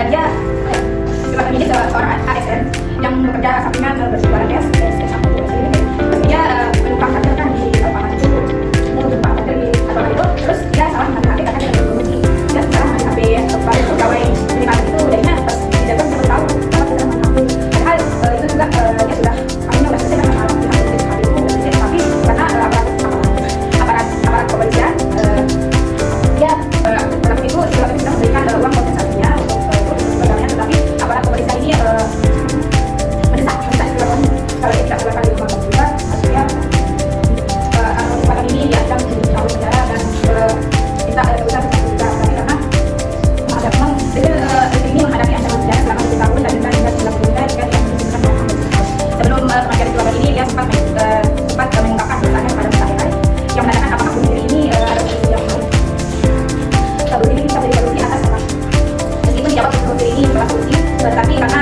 dia ini seorang ASN yang bekerja sampingan berjualan es satu ini. Terus dia menumpang kader kan di lapangan itu, mau numpang kader di lapangan itu. Terus dia salah mengambil HP karena dia berbunyi. Dia salah mengambil HP baru pegawai minimal itu, jadinya pas dijaga baru tahu kalau kita mengambil. Padahal itu juga dia sudah kami udah selesai dengan alat pihak itu tapi karena aparat kepolisian dia dalam itu sudah memberikan uang kompensasinya untuk pegawainya, tetapi aparat kepolisian ini mendesak kalau dia tidak melakukan di rumah juga, maksudnya ini diancam 7 tahun penjara dan kita juga tapi karena memang ini menghadapi ancaman penjara selama 7 tahun dan denda hingga 90 juta jika dia menunjukkan sebelum kematian kedua kali ini dia sempat mengungkapkan dosanya kepada masyarakat yang menanyakan apakah bunuh diri ini ada solusi yang lain. Bunuh diri bisa menjadi solusi atas apa? Meskipun dijawab bunuh diri ini bukan solusi, tetapi karena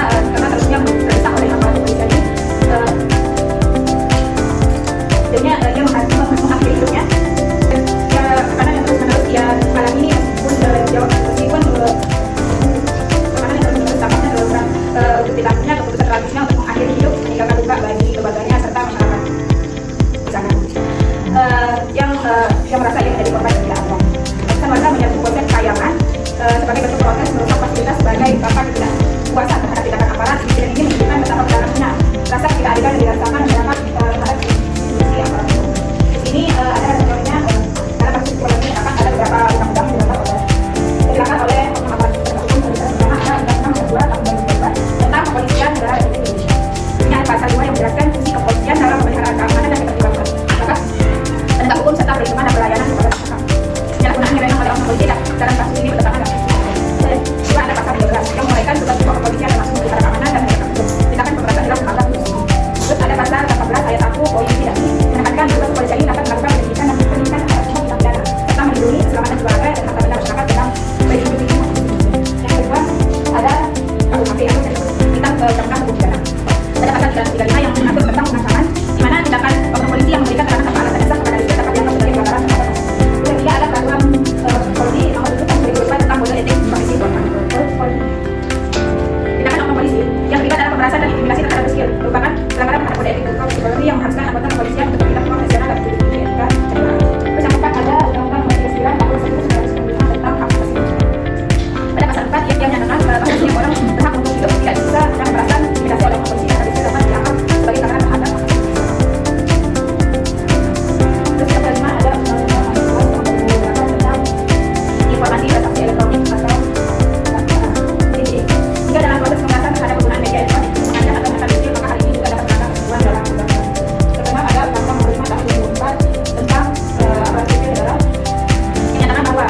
terusnya berdesak oleh aparat kepolisian ini, jadinya dia mengakhiri hidupnya. Karena yang terus-menerus dia malam ini meskipun karena yang terus-menerus dampaknya untuk dilakukannya keputusan tragisnya untuk mengakhiri hidup meninggalkan luka bagi keluarganya serta masyarakat di sana. Yang merasa ia menjadi korban tidak ada. Ratusan warga menyambut proses kayangan sebagai bentuk protes merusak fasilitas sebagai dampak ketidakpuasan terhadap tindakan aparat. Insiden ini menunjukkan betapa mendalamnya rasa ketidakadilan yang dirasakan masyarakat terhadap institusi aparat. Di sini ada contohnya dalam kasus korban ini akan ada beberapa undang-undang dilakukan oleh aparat penegak hukum terutama ada Undang-Undang Nomor 2 Tahun 2014 tentang Kepolisian Negara Republik Indonesia. Ini ada pasal 2 yang menjelaskan fungsi kepolisian dalam memelihara keamanan dan ketertiban masyarakat, penegak hukum serta perlindungan dan pelayanan kepada masyarakat. Penyalahgunaan yang memang oleh oknum polisi dalam kasus ini bertentangan dengan juga ada pasal 13 yang menguraikan tugas pokok kepolisian dalam memelihara keamanan dan penegakan hukum. Tindakan kekerasan dalam melanggar hukum. Terus ada pasal 18 ayat 1 poin 3 menekankan tugas kepolisian ini dapat melakukan pendidikan dan pendidikan terhadap semua tindak pidana serta melindungi keselamatan keluarga dan harta benda masyarakat dalam baik hidup ini maupun mati. Yang kedua ada KUHP atau tentang undang-undang hukum pidana. Ada pasal 335 yang mengatur tentang pengancaman di mana tindakan oknum polisi yang memberikan keterangan tanpa alasan dasar kepada rakyat dapat dianggap sebagai pelanggaran terhadap hukum. Kemudian ketiga ada peraturan polisi nomor 7 tahun 2005 tentang kode etik profesi korban. Tindakan oknum polisi yang terlibat dalam pemerasan dan intimidasi terhadap sipil merupakan pelanggaran terhadap kode etik profesi Polri yang mengharuskan anggota kepolisian untuk bertindak profesional dan berdiri di etika dan terus yang keempat ada Undang-Undang Nomor 39 tahun 1995 tentang hak asasi manusia. Pada pasal 4 yang menyatakan bahwa setiap orang berhak untuk hidup tidak bisa dan pemerasan intimidasi oleh oknum polisi dan habis dapat dianggap sebagai pelanggaran terhadap hak asasi manusia. Terus yang kelima ada Undang-Undang Nomor 2 Tahun 2008 tentang informasi transaksi elektronik atau jika dalam proses pemerasan terhadap penggunaan media elektronik mengajak atau menekan sipil, maka hal ini juga dapat melanggar ketentuan dalam undang-undang. Pertama ada Undang-Undang Nomor 5 Tahun 2004 tentang aparatur sipil negara yang menyatakan bahwa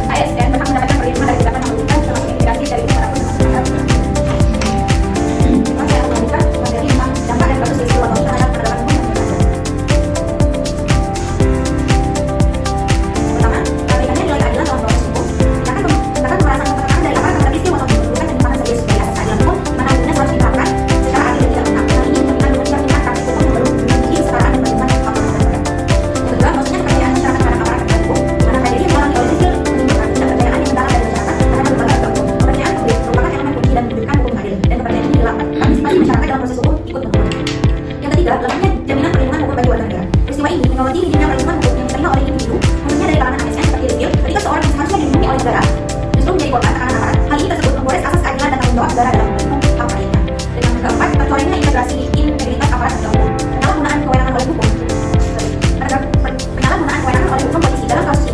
ASN berhak mendapatkan perlindungan dari tindakan yang merugikan termasuk intimidasi dari manapun masyarakat. Masa yang membuka materi tentang dampak dan bagus peristiwa korupsi terhadap penegakan hukum dan pidana. Pertama, aplikasinya nilai keadilan dalam proses hukum. Tindakan pemerasan keterangan dari aparat terhadap peristiwa atau kedudukan yang merupakan sebagai sebagai asas keadilan hukum, mana hukumnya harus diterapkan secara adil dan tidak berhak. Hal ini dilakukan dengan mencerminkan praktik hukum yang belum memiliki kesetaraan dan perlindungan aparat masyarakat. Yang kedua, maksudnya kepercayaan masyarakat terhadap aparat penegak hukum, mana tragedi yang dialami oleh sipil menimbulkan ketidakpercayaan yang mendalam dari masyarakat terhadap lembaga hukum. Kepercayaan publik merupakan elemen kunci dan menunjukkan hukum adil, dan kepercayaan ini hilangkan partisipasi masyarakat dalam proses hukum ikut menentukan. Yang ketiga, lemahnya jaminan perlindungan hukum bagi warga negara. Peristiwa ini menyoroti minimnya perlindungan hukum yang diterima oleh individu, khususnya dari kalangan ASN seperti sipil, ketika seorang yang seharusnya dilindungi oleh negara justru menjadi korban tekanan aparat. Hal ini tersebut menggores asas keadilan dan tanggung jawab negara dalam melindungi hak rakyatnya. Dan yang keempat, tercorengnya integrasi integritas aparat penegak hukum. Penyalahgunaan kewenangan oleh hukum polisi dalam kasus